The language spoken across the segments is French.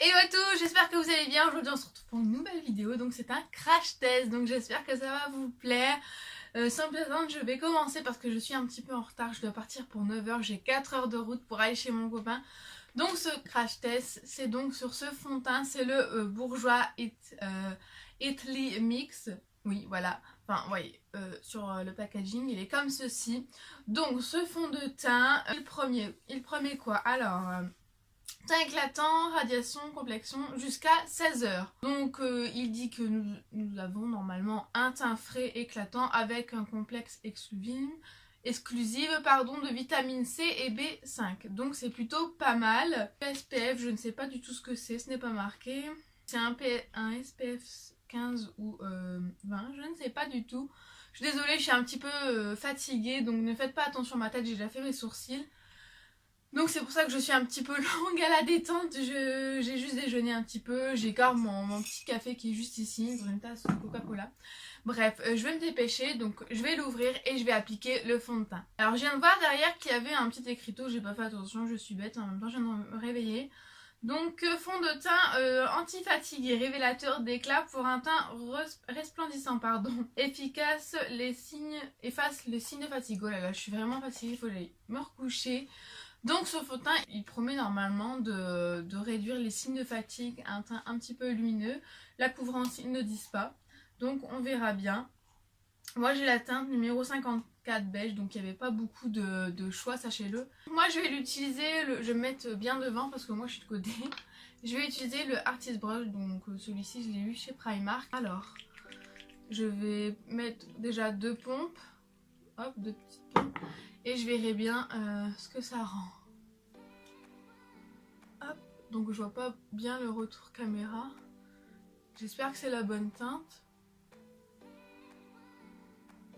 Hello à tous, j'espère que vous allez bien. Aujourd'hui on se retrouve pour une nouvelle vidéo, donc c'est un crash test, donc j'espère que ça va vous plaire. Sans plus attendre, je vais commencer parce que je suis un petit peu en retard, je dois partir pour 9h, j'ai 4 heures de route pour aller chez mon copain. Donc ce crash test, c'est donc sur ce fond de teint, c'est le Bourjois Italy Mix. Oui, voilà, enfin, vous voyez, sur le packaging, il est comme ceci. Donc ce fond de teint, il promet quoi? Alors... teint éclatant, radiation, complexion jusqu'à 16 heures. Donc il dit que nous avons normalement un teint frais éclatant avec un complexe exclusive de vitamine C et B5. Donc c'est plutôt pas mal. SPF, je ne sais pas du tout ce que c'est, ce n'est pas marqué. C'est un SPF 15 ou 20, je ne sais pas du tout. Je suis désolée, je suis un petit peu fatiguée, donc ne faites pas attention à ma tête, j'ai déjà fait mes sourcils. Donc c'est pour ça que je suis un petit peu longue à la détente, j'ai juste déjeuné un petit peu, j'écarte mon petit café qui est juste ici, dans une tasse de Coca-Cola. Bref, je vais me dépêcher, donc je vais l'ouvrir et je vais appliquer le fond de teint. Alors je viens de voir derrière qu'il y avait un petit écriteau, j'ai pas fait attention, je suis bête, en même temps je viens de me réveiller. Donc fond de teint anti-fatigue et révélateur d'éclat pour un teint resplendissant, efficace, efface les signes de fatigue. Oh là là, je suis vraiment fatiguée, il faut aller me recoucher. Donc ce fond de teint, il promet normalement de réduire les signes de fatigue, un teint un petit peu lumineux. La couvrance, ils ne disent pas. Donc on verra bien. Moi j'ai la teinte numéro 54 beige, donc il n'y avait pas beaucoup de choix, sachez-le. Moi je vais l'utiliser, je vais me mettre bien devant parce que moi je suis de côté. Je vais utiliser le Artist Brush, donc celui-ci je l'ai eu chez Primark. Alors, je vais mettre déjà deux pompes, hop, deux petites pompes. Et je verrai bien ce que ça rend. Hop, donc je vois pas bien le retour caméra. J'espère que c'est la bonne teinte.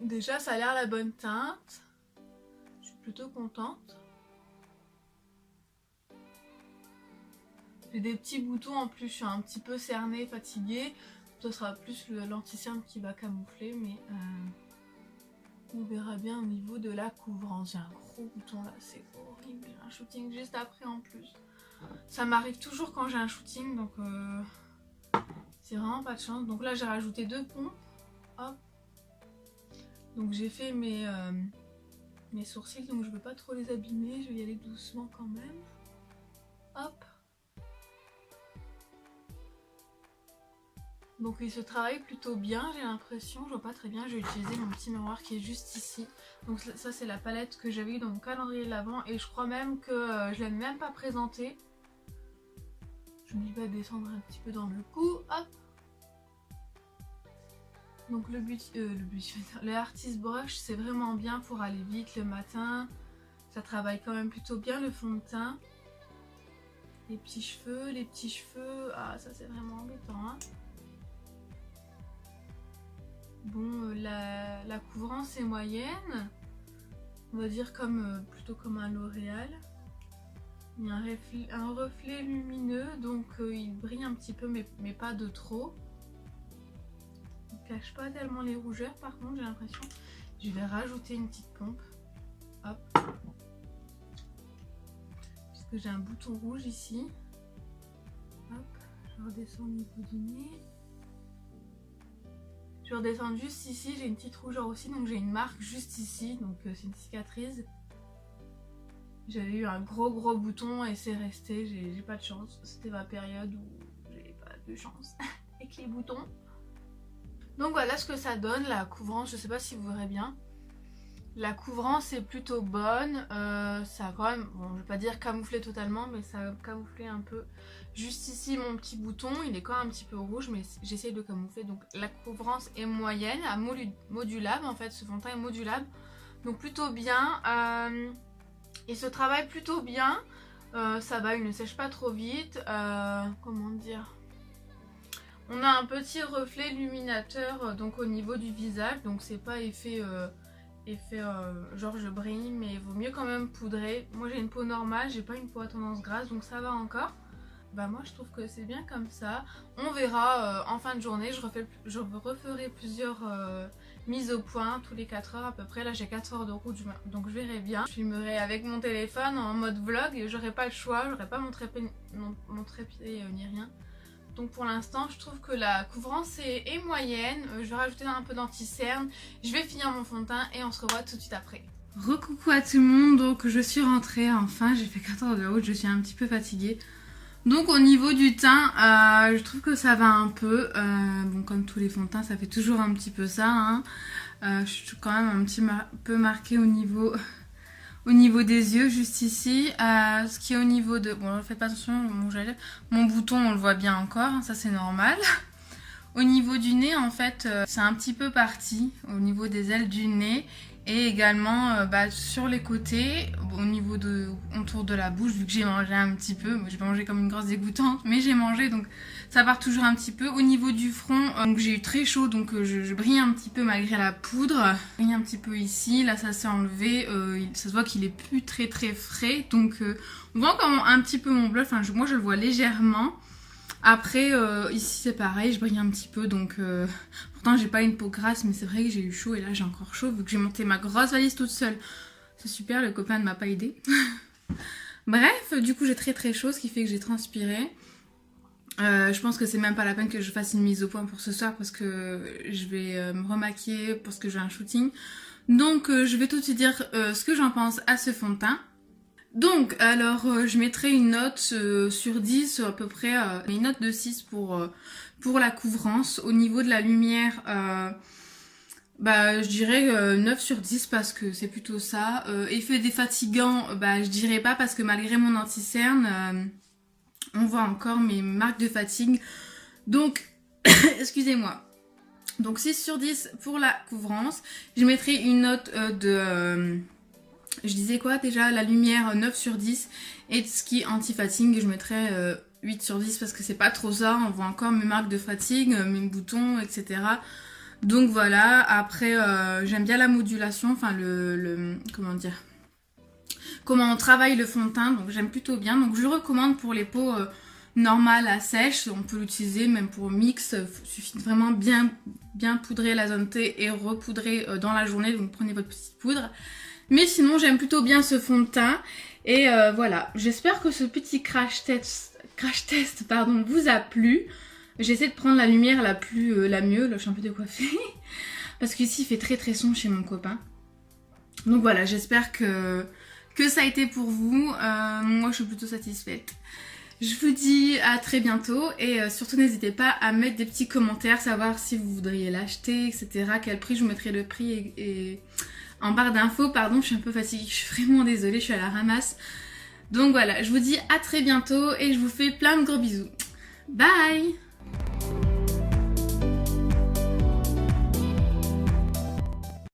Déjà ça a l'air la bonne teinte. Je suis plutôt contente. J'ai des petits boutons en plus, je suis un petit peu cernée, fatiguée. Ce sera plus l'anti-cerne qui va camoufler, mais... on verra bien au niveau de la couvrance. J'ai un gros bouton là, c'est horrible. J'ai un shooting juste après en plus. Ça m'arrive toujours quand j'ai un shooting, donc c'est vraiment pas de chance. Donc là j'ai rajouté deux pompes. Hop. Donc j'ai fait mes sourcils, donc je veux pas trop les abîmer. Je vais y aller doucement quand même. Hop. Donc il se travaille plutôt bien, j'ai l'impression, je vois pas très bien, je vais utiliser mon petit miroir qui est juste ici. Donc ça c'est la palette que j'avais eu dans mon calendrier de l'Avent et je crois même que je l'ai même pas présentée. Je me vais descendre un petit peu dans le cou, hop. Donc le Artist Brush c'est vraiment bien pour aller vite le matin. Ça travaille quand même plutôt bien le fond de teint. Les petits cheveux, ah ça c'est vraiment embêtant hein. Bon, la couvrance est moyenne, on va dire plutôt comme un L'Oréal. Il y a un reflet lumineux, donc il brille un petit peu, mais pas de trop. Il ne cache pas tellement les rougeurs, par contre, j'ai l'impression. Je vais rajouter une petite pompe. Hop. Puisque j'ai un bouton rouge ici. Hop, je redescends au niveau du nez. Je vais redescendre juste ici, j'ai une petite rougeur aussi, donc j'ai une marque juste ici, donc c'est une cicatrice. J'avais eu un gros bouton et c'est resté, j'ai pas de chance. C'était ma période où j'ai pas de chance avec les boutons. Donc voilà ce que ça donne, la couvrance, je sais pas si vous verrez bien. La couvrance est plutôt bonne, ça a quand même, bon je vais pas dire camouflé totalement, mais ça a camouflé un peu. Juste ici mon petit bouton, il est quand même un petit peu rouge, mais j'essaye de camoufler. Donc la couvrance est moyenne, modulable en fait, ce fond de teint est modulable. Donc plutôt bien, il se travaille plutôt bien, ça va, il ne sèche pas trop vite, comment dire. On a un petit reflet illuminateur donc au niveau du visage, donc c'est pas effet genre je brille, mais il vaut mieux quand même poudrer. Moi j'ai une peau normale, j'ai pas une peau à tendance grasse, donc ça va encore. bah moi je trouve que c'est bien comme ça. On verra en fin de journée, je referai plusieurs mises au point tous les 4 heures à peu près. Là j'ai 4 heures de route donc je verrai bien. Je filmerai avec mon téléphone en mode vlog et j'aurai pas le choix, j'aurai pas mon trépied ni rien. Donc pour l'instant je trouve que la couvrance est moyenne. Je vais rajouter un peu d'anti-cerne, je vais finir mon fond de teint et on se revoit tout de suite après. Recoucou à tout le monde, donc je suis rentrée enfin, j'ai fait 4 heures de route, je suis un petit peu fatiguée. Donc au niveau du teint, je trouve que ça va un peu, bon comme tous les fonds de teint ça fait toujours un petit peu ça, hein. Je suis quand même un petit peu marquée au niveau des yeux, juste ici. Ce qui est au niveau de, bon faites pas attention, mon bouton on le voit bien encore, hein, ça c'est normal. Au niveau du nez en fait, c'est un petit peu parti, au niveau des ailes du nez. Et également sur les côtés, au niveau autour de la bouche, vu que j'ai mangé un petit peu, j'ai pas mangé comme une grosse dégoûtante, mais j'ai mangé donc ça part toujours un petit peu. Au niveau du front, donc j'ai eu très chaud donc je brille un petit peu malgré la poudre. Je brille un petit peu ici, là ça s'est enlevé, ça se voit qu'il est plus très frais, donc on voit encore un petit peu mon bleu, enfin moi je le vois légèrement. Après ici c'est pareil, je brille un petit peu donc pourtant j'ai pas une peau grasse mais c'est vrai que j'ai eu chaud et là j'ai encore chaud vu que j'ai monté ma grosse valise toute seule. C'est super, le copain ne m'a pas aidé. Bref, du coup j'ai très chaud ce qui fait que j'ai transpiré. Je pense que c'est même pas la peine que je fasse une mise au point pour ce soir parce que je vais me remaquiller parce que j'ai un shooting. Donc je vais tout de suite dire ce que j'en pense à ce fond de teint. Donc alors je mettrai une note sur 10 à peu près, une note de 6 pour la couvrance. Au niveau de la lumière, je dirais 9 sur 10 parce que c'est plutôt ça. Effet défatigant, je dirais pas parce que malgré mon anti-cerne, on voit encore mes marques de fatigue. Donc, excusez-moi. Donc 6 sur 10 pour la couvrance. Je mettrai une note je disais quoi déjà, la lumière 9 sur 10 et ce qui est anti-fatigue je mettrais 8 sur 10 parce que c'est pas trop ça, on voit encore mes marques de fatigue, mes boutons etc. Donc voilà, après j'aime bien la modulation, enfin comment dire, comment on travaille le fond de teint, donc j'aime plutôt bien. Donc je le recommande pour les peaux normales à sèche, on peut l'utiliser même pour mix, il suffit de vraiment bien poudrer la zone T et repoudrer dans la journée, donc prenez votre petite poudre. Mais sinon j'aime plutôt bien ce fond de teint. Et voilà, j'espère que ce petit crash test vous a plu. J'essaie de prendre la lumière la mieux, là je suis un peu décoiffée. Parce qu'ici il fait très sombre chez mon copain. Donc voilà, j'espère que ça a été pour vous. Moi je suis plutôt satisfaite. Je vous dis à très bientôt et surtout n'hésitez pas à mettre des petits commentaires, savoir si vous voudriez l'acheter, etc. Quel prix, je vous mettrai le prix et en barre d'infos. Pardon, je suis un peu fatiguée, je suis vraiment désolée, je suis à la ramasse. Donc voilà, je vous dis à très bientôt et je vous fais plein de gros bisous. Bye!